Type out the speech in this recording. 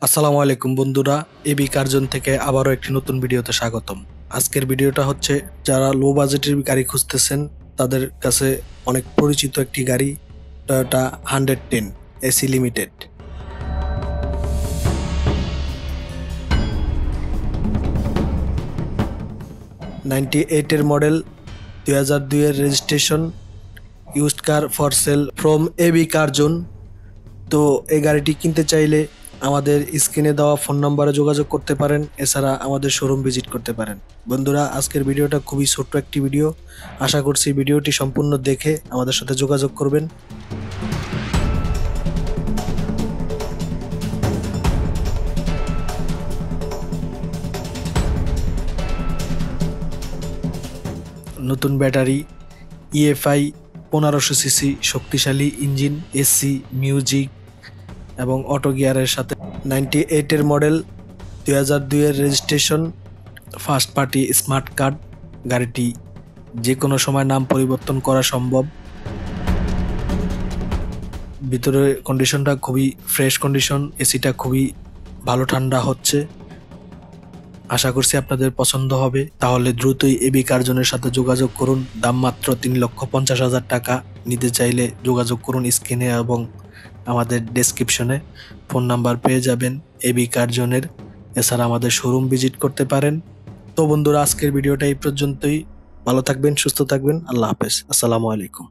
আসসালামু আলাইকুম বন্ধুরা, এবি কার্জন থেকে আবারও একটি নতুন ভিডিওতে স্বাগতম। আজকের ভিডিওটা হচ্ছে যারা লো বাজেটের গাড়ি খুঁজতেছেন তাদের কাছে অনেক পরিচিত একটি গাড়ি, টয়োটা 110 এসি লিমিটেড। এর মডেল, 2002 এর registration, used car for sale from AB Curzon. তো এই গাড়িটি কিনতে চাইলে আমাদের স্ক্রিনে দেওয়া ফোন নম্বরে যোগাযোগ করতে পারেন, এছাড়া আমাদের শোরুম ভিজিট করতে পারেন। বন্ধুরা, আজকের ভিডিওটা খুবই ছোট্ট একটি ভিডিও। আশা করছি ভিডিওটি সম্পূর্ণ দেখে আমাদের সাথে যোগাযোগ করবেন। নতুন ব্যাটারি, ইএফআই 1500 সিসি শক্তিশালী ইঞ্জিন, এসি, মিউজিক এবং অটো গিয়ারের সাথে। এর মডেল, 2002 এর registration, first party smart card. গাড়িটি যে কোনো সময় নাম পরিবর্তন করা সম্ভব। ভিতরে কন্ডিশনটা খুবই ফ্রেশ কন্ডিশন, এসিটা খুবই ভালো ঠান্ডা হচ্ছে। আশা করছি আপনাদের পছন্দ হবে। তাহলে দ্রুতই এবি কার্জনের সাথে যোগাযোগ করুন। দাম মাত্র 3,50,000 টাকা। নিতে চাইলে যোগাযোগ করুন স্ক্রিনে এবং আমাদের ডেসক্রিপশনে ফোন নাম্বার পেয়ে যাবেন এবি কার্জনের। এছাড়া আমাদের শোরুম ভিজিট করতে পারেন। তো বন্ধুরা, আজকের ভিডিওটা এই পর্যন্তই। ভালো থাকবেন, সুস্থ থাকবেন। আল্লাহ হাফেজ। আসসালামু আলাইকুম।